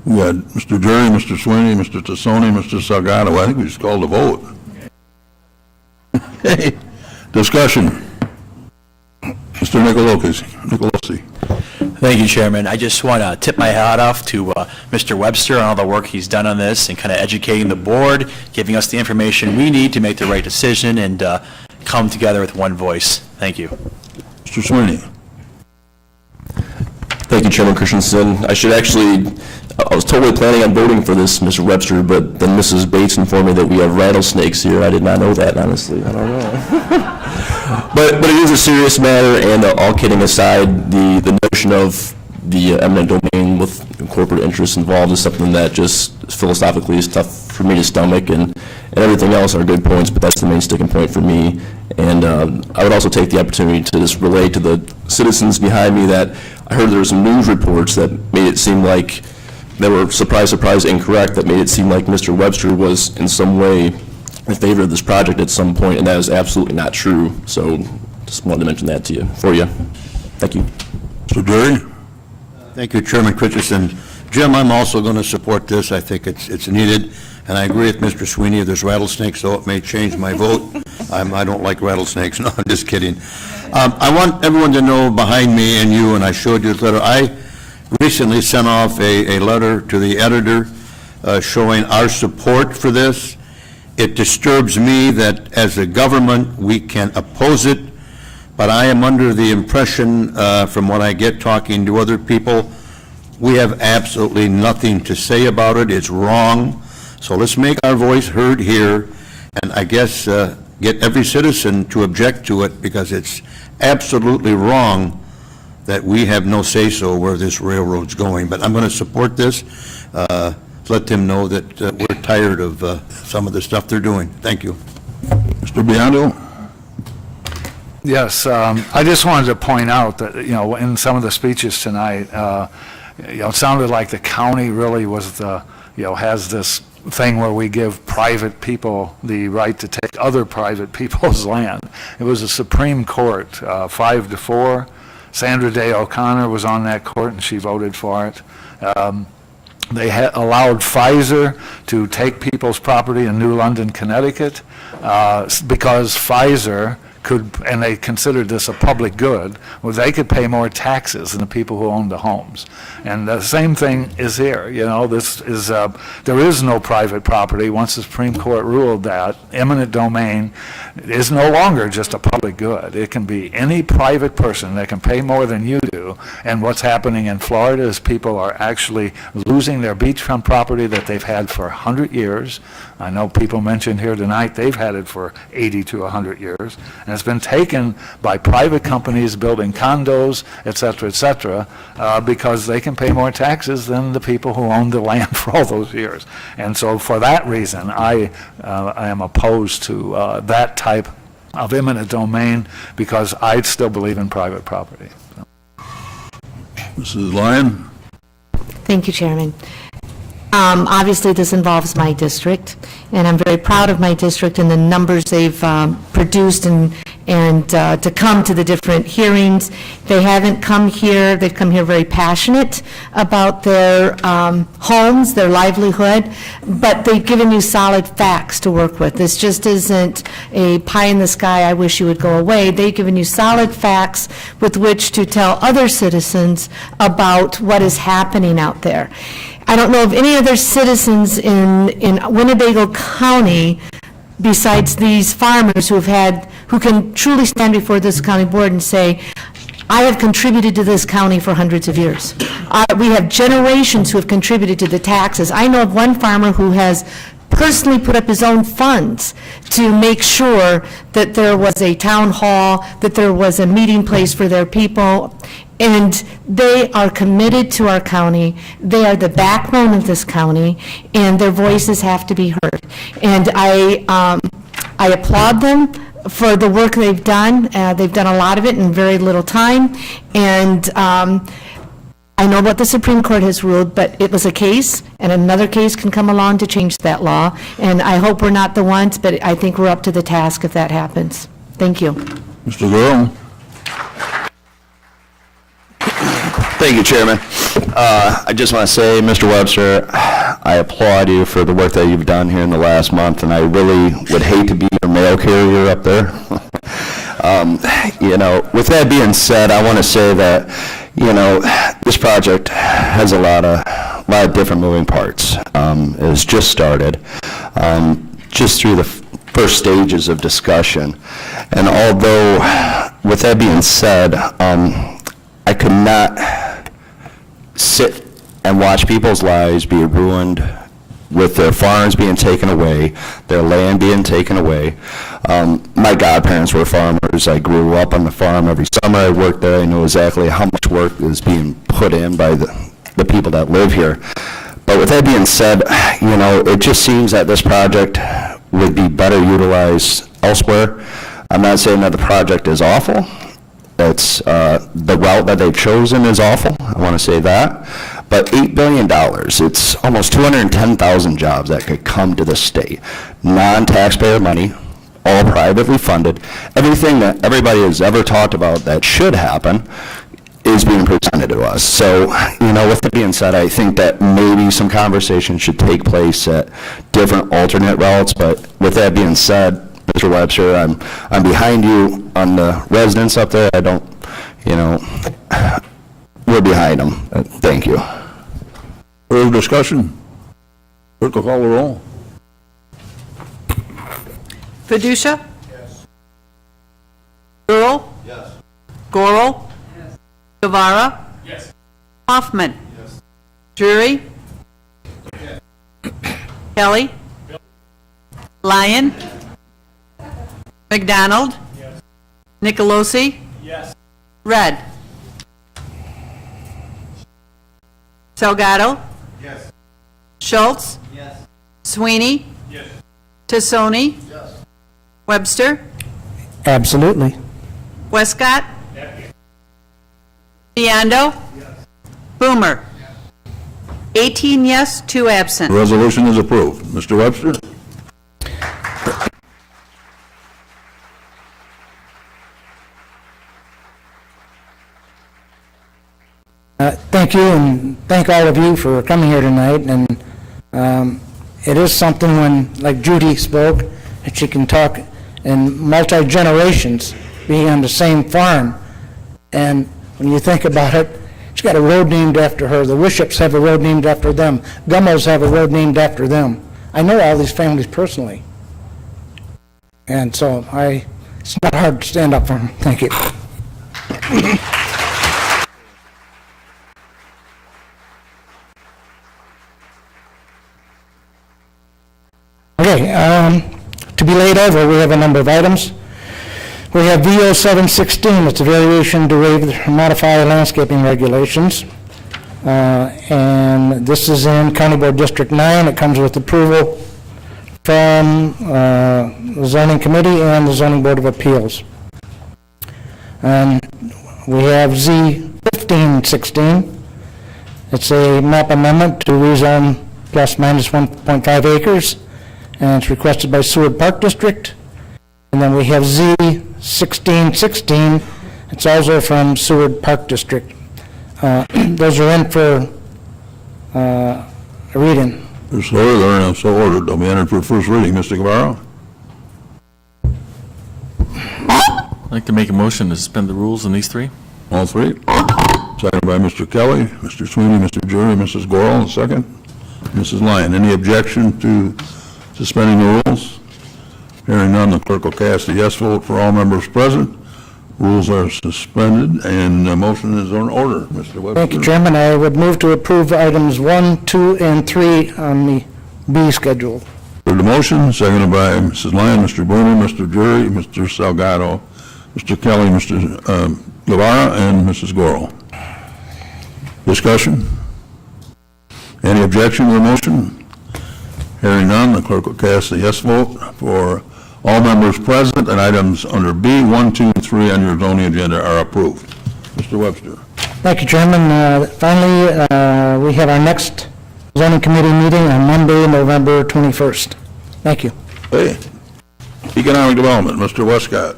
S1: We had Mr. Jury, Mr. Sweeney, Mr. Tassoni, Mr. Salgado. I think we just called a vote. Discussion. Mr. Nicolosi.
S15: Thank you, Chairman. I just want to tip my hat off to Mr. Webster on all the work he's done on this and kind of educating the board, giving us the information we need to make the right decision and come together with one voice. Thank you.
S1: Mr. Sweeney.
S16: Thank you, Chairman Christensen. I was totally planning on voting for this, Mr. Webster, but then Mrs. Bates informed me that we have rattlesnakes here. I did not know that, honestly. I don't know. But it is a serious matter, and all kidding aside, the notion of the eminent domain with corporate interests involved is something that just philosophically is tough for me to stomach, and everything else are good points, but that's the main sticking point for me. And I would also take the opportunity to just relay to the citizens behind me that I heard there were some news reports that made it seem like they were, surprise, incorrect, that made it seem like Mr. Webster was in some way in favor of this project at some point, and that is absolutely not true. So just wanted to mention that to you, Thank you.
S1: Mr. Drury.
S6: Thank you, Chairman Christensen. Jim, I'm also going to support this. I think it's needed, and I agree with Mr. Sweeney. There's rattlesnakes, so it may change my vote. I don't like rattlesnakes. No, I'm just kidding. I want everyone to know behind me and you, and I showed you this letter. I recently sent off a letter to the editor showing our support for this. It disturbs me that as a government we can oppose it, but I am under the impression from what I get talking to other people, we have absolutely nothing to say about it. It's wrong. So let's make our voice heard here, and I guess get every citizen to object to it, because it's absolutely wrong that we have no say-so where this railroad's going. But I'm going to support this. Let them know that we're tired of some of the stuff they're doing. Thank you.
S1: Mr. Biondo.
S13: Yes, I just wanted to point out that, in some of the speeches tonight, it sounded like the county really was has this thing where we give private people the right to take other private people's land. It was a Supreme Court, 5-4. Sandra Day O'Connor was on that court, and she voted for it. They allowed Pfizer to take people's property in New London, Connecticut, because Pfizer and they considered this a public good, well, they could pay more taxes than the people who own the homes. And the same thing is here, this is, there is no private property. Once the Supreme Court ruled that eminent domain is no longer just a public good. It can be any private person that can pay more than you do. And what's happening in Florida is people are actually losing their beachfront property that they've had for 100 years. I know people mentioned here tonight they've had it for 80 to 100 years, and it's been taken by private companies building condos, et cetera, because they can pay more taxes than the people who owned the land for all those years. And so for that reason, I am opposed to that type of eminent domain, because I still believe in private property.
S1: Mrs. Lyon?
S10: Thank you, Chairman. Obviously, this involves my district, and I'm very proud of my district and the numbers they've produced and to come to the different hearings. They haven't come here, they've come here very passionate about their homes, their livelihood, but they've given you solid facts to work with. This just isn't a pie in the sky, I wish you would go away. They've given you solid facts with which to tell other citizens about what is happening out there. I don't know of any other citizens in Winnebago County besides these farmers who can truly stand before this county board and say, I have contributed to this county for hundreds of years. We have generations who have contributed to the taxes. I know of one farmer who has personally put up his own funds to make sure that there was a town hall, that there was a meeting place for their people, and they are committed to our county. They are the backbone of this county, and their voices have to be heard. And I applaud them for the work they've done. They've done a lot of it in very little time, and I know what the Supreme Court has ruled, but it was a case, and another case can come along to change that law, and I hope we're not the ones, but I think we're up to the task if that happens. Thank you.
S1: Mr. Gurley?
S3: Thank you, Chairman. I just want to say, Mr. Webster, I applaud you for the work that you've done here in the last month, and I really would hate to be your mail carrier up there. With that being said, I want to say that, this project has a lot of different moving parts. It's just started, just through the first stages of discussion. And although, with that being said, I could not sit and watch people's lives be ruined with their farms being taken away, their land being taken away. My godparents were farmers. I grew up on the farm every summer. I worked there. I know exactly how much work is being put in by the people that live here. But with that being said, it just seems that this project would be better utilized elsewhere. I'm not saying that the project is awful. It's the route that they've chosen is awful. I want to say that. But $8 billion, it's almost 210,000 jobs that could come to the state. Non-taxpayer money, all privately funded. Everything that everybody has ever talked about that should happen is being presented to us. So, with that being said, I think that maybe some conversation should take place at different alternate routes. But with that being said, Mr. Webster, I'm behind you on the residents up there. I don't, we're behind them. Thank you.
S1: Further discussion? Clerk will call the roll.
S12: Fiducia? Yes. Earl? Yes. Gorel? Yes. Guevara? Yes. Hoffman? Yes. Drury? Yes. Kelly? Yes. Lyon? McDonald? Yes. Nicolosi? Yes. Red? Salgado? Yes. Schultz? Yes. Sweeney? Yes. Tassoni? Yes. Webster?
S14: Absolutely.
S12: Westcott? Yes. Biondo? Yes. Boomer? Yes. 18 yes, 2 absent.
S1: The resolution is approved. Mr. Webster?
S14: Thank you, and thank all of you for coming here tonight. And it is something when, like Judy spoke, that she can talk and multi-generations being on the same farm. And when you think about it, she's got a road named after her. The Wishops have a road named after them. Gummels have a road named after them. I know all these families personally. And so it's not hard to stand up for them. Thank you. Okay, to be laid over, we have a number of items. We have VO 716, it's a variation to modify landscaping regulations. And this is in County Board District 9. It comes with approval from the Zoning Committee and the Zoning Board of Appeals. And we have Z 1516. It's a map amendment to rezone plus minus 1.5 acres, and it's requested by Seward Park District. And then we have Z 1616. It's also from Seward Park District. Those are in for a reading.
S1: There's order there, and so ordered. They'll be entered for first reading. Mr. Guevara?
S17: I'd like to make a motion to suspend the rules on these three.
S1: All three. Seconded by Mr. Kelly, Mr. Sweeney, Mr. Jury, Mrs. Gorel, second. Mrs. Lyon, any objection to suspending the rules? Hearing none, the clerk will cast a yes vote for all members present. Rules are suspended, and the motion is in order. Mr. Webster.
S14: Thank you, Chairman. I would move to approve items 1, 2, and 3 on the B schedule.
S1: Heard the motion, seconded by Mrs. Lyon, Mr. Booner, Mr. Jury, Mr. Salgado, Mr. Kelly, Mr. Guevara, and Mrs. Gorel. Discussion? Any objection to the motion? Hearing none, the clerk will cast a yes vote for all members present, and items under B, 1, 2, and 3 on your zoning agenda are approved. Mr. Webster.
S14: Thank you, Chairman. Finally, we have our next zoning committee meeting on Monday, November 21st. Thank you.
S1: Hey, Economic Development, Mr. Westcott.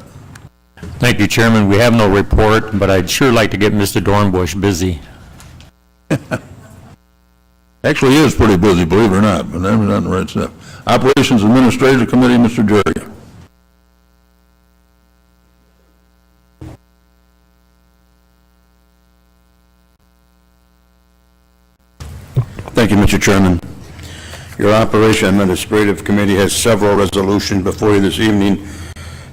S18: Thank you, Chairman. We have no report, but I'd sure like to get Mr. Dornbush busy.
S1: Actually, he is pretty busy, believe it or not, but that's not the right stuff. Operations Administrative Committee, Mr. Jury.
S6: Thank you, Mr. Chairman. Your Operation Administrative Committee has several resolutions before you this evening.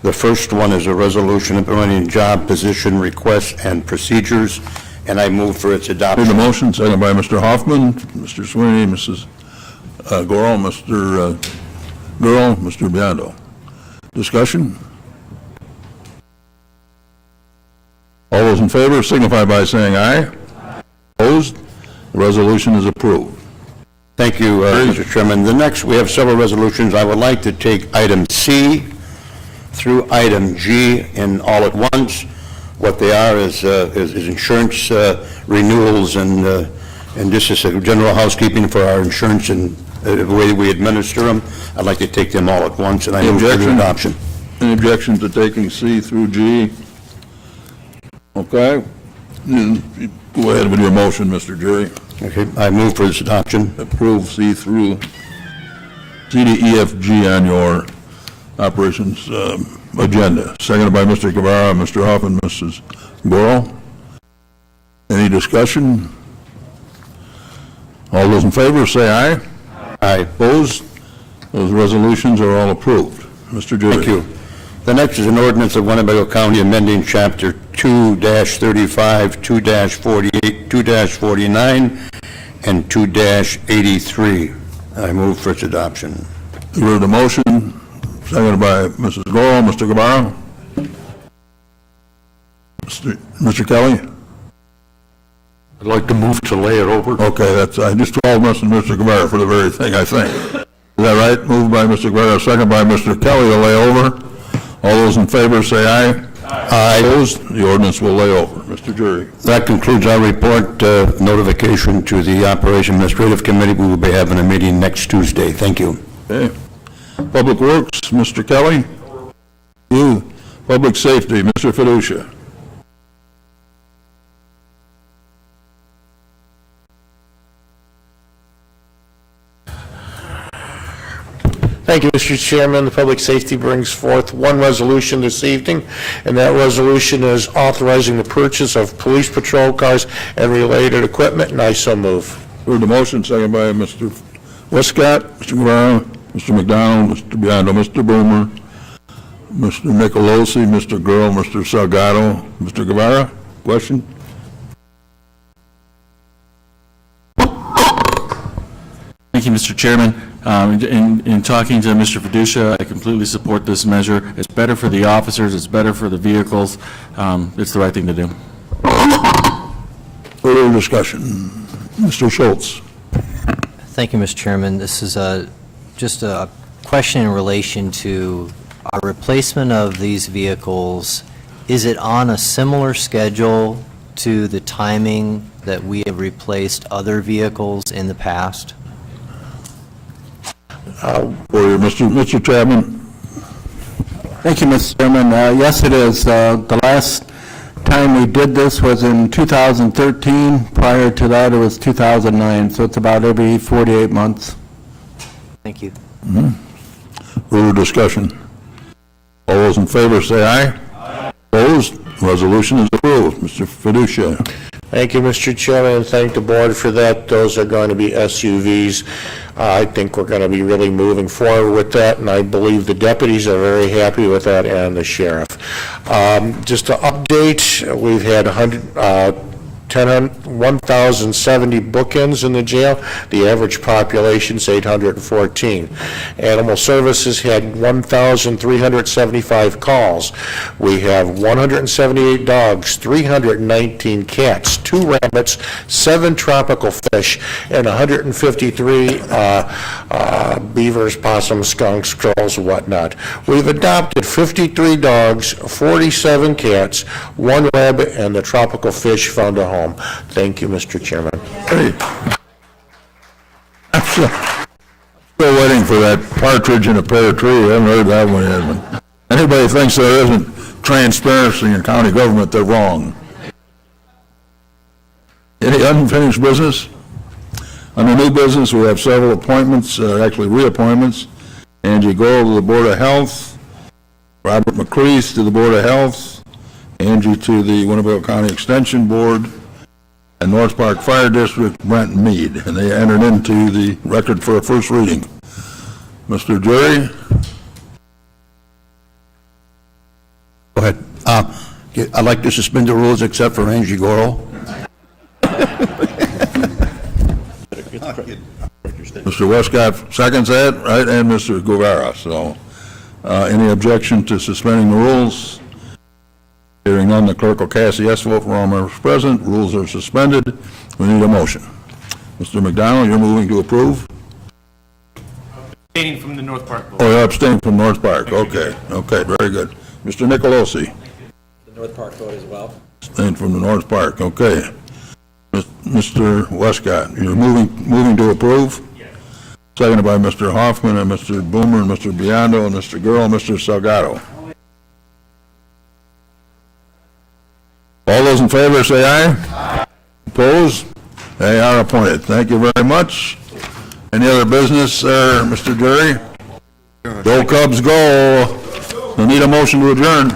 S6: The first one is a resolution implementing job position requests and procedures, and I move for its adoption.
S1: Heard the motion, seconded by Mr. Hoffman, Mr. Sweeney, Mrs. Gorel, Mr. Girl, Mr. Biondo. Discussion? All those in favor signify by saying aye. Opposed? The resolution is approved.
S6: Thank you, Mr. Chairman. The next, we have several resolutions. I would like to take item C through item G in all at once. What they are is insurance renewals and just as a general housekeeping for our insurance and the way we administer them. I'd like to take them all at once, and I move for their adoption.
S1: Any objection to taking C through G? Okay. Go ahead with your motion, Mr. Jury.
S6: Okay, I move for this adoption.
S1: Approve C through C to E, F, G on your operations agenda. Seconded by Mr. Guevara, Mr. Hoffman, Mrs. Gorel. Any discussion? All those in favor say aye.
S6: Aye.
S1: Opposed? Those resolutions are all approved. Mr. Jury.
S6: Thank you. The next is an ordinance of Winnebago County amending Chapter 2-35, 2-48, 2-49, and 2-83. I move for its adoption.
S1: You heard the motion, seconded by Mrs. Gorel. Mr. Guevara? Mr. Kelly?
S4: I'd like to move to lay it over.
S1: Okay, I just told Mr. Guevara for the very thing, I think. Is that right? Moved by Mr. Guevara, second by Mr. Kelly to lay over. All those in favor say aye. Aye. Opposed? The ordinance will lay over. Mr. Jury.
S6: That concludes our report. Notification to the Operation Administrative Committee. We will be having a meeting next Tuesday. Thank you.
S1: Okay. Public Works, Mr. Kelly. You. Public Safety, Mr. Fiducia.
S19: Thank you, Mr. Chairman. The Public Safety brings forth one resolution this evening, and that resolution is authorizing the purchase of police patrol cars and related equipment, and I so move.
S1: Heard the motion, second by Mr. Westcott, Mr. Guevara, Mr. McDonald, Mr. Biondo, Mr. Boomer, Mr. Nicolosi, Mr. Gurl, Mr. Salgado. Mr. Guevara, question?
S17: Thank you, Mr. Chairman. In talking to Mr. Fiducia, I completely support this measure. It's better for the officers, it's better for the vehicles. It's the right thing to do.
S1: Further discussion. Mr. Schultz.
S20: Thank you, Mr. Chairman. This is just a question in relation to our replacement of these vehicles. Is it on a similar schedule to the timing that we have replaced other vehicles in the past?
S1: For you, Mr. Chapman.
S21: Thank you, Mr. Chairman. Yes, it is. The last time we did this was in 2013. Prior to that, it was 2009. So it's about every 48 months.
S20: Thank you.
S1: Further discussion. All those in favor say aye. Aye. Opposed? Resolution is approved. Mr. Fiducia.
S19: Thank you, Mr. Chairman, and thank the board for that. Those are going to be SUVs. I think we're going to be really moving forward with that, and I believe the deputies are very happy with that, and the sheriff. Just to update, we've had 1,070 bookends in the jail. The average population is 814. Animal Services had 1,375 calls. We have 178 dogs, 319 cats, 2 rabbits, 7 tropical fish, and 153 beavers, possums, skunks, squirrels, whatnot. We've adopted 53 dogs, 47 cats, 1 rabbit, and the tropical fish found a home. Thank you, Mr. Chairman.
S1: Hey. I'm still waiting for that partridge in a pear tree. I haven't heard that one yet. Anybody thinks there isn't transparency in county government, they're wrong. Any unfinished business? Under new business, we have several appointments, actually reappointments. Angie Gold to the Board of Health, Robert McCrease to the Board of Health, Angie to the Winnebago County Extension Board, and North Park Fire District, Brent Mead, and they entered into the record for a first reading. Mr. Jury?
S6: Go ahead. I'd like to suspend the rules except for Angie Goro.
S1: Mr. Westcott seconds that, right, and Mr. Guevara. So, any objection to suspending the rules? Hearing none, the clerk will cast a yes vote for all members present. Rules are suspended. We need a motion. Mr. McDonald, you're moving to approve?
S9: Abstaining from the North Park vote.
S1: Oh, you're abstaining from North Park. Okay, okay, very good. Mr. Nicolosi?
S22: The North Park vote as well.
S1: Abstained from the North Park, okay. Mr. Westcott, you're moving to approve? Yes. Seconded by Mr. Hoffman and Mr. Boomer and Mr. Biondo and Mr. Gurl and Mr. Salgado. All those in favor say aye. Aye. Opposed? They are appointed. Thank you very much. Any other business, Mr. Jury? Go Cubs, go. We need a motion to adjourn.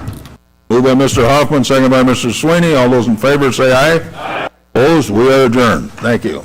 S1: Moved by Mr. Hoffman, seconded by Mr. Sweeney. All those in favor say aye. Aye. Opposed? We are adjourned. Thank you.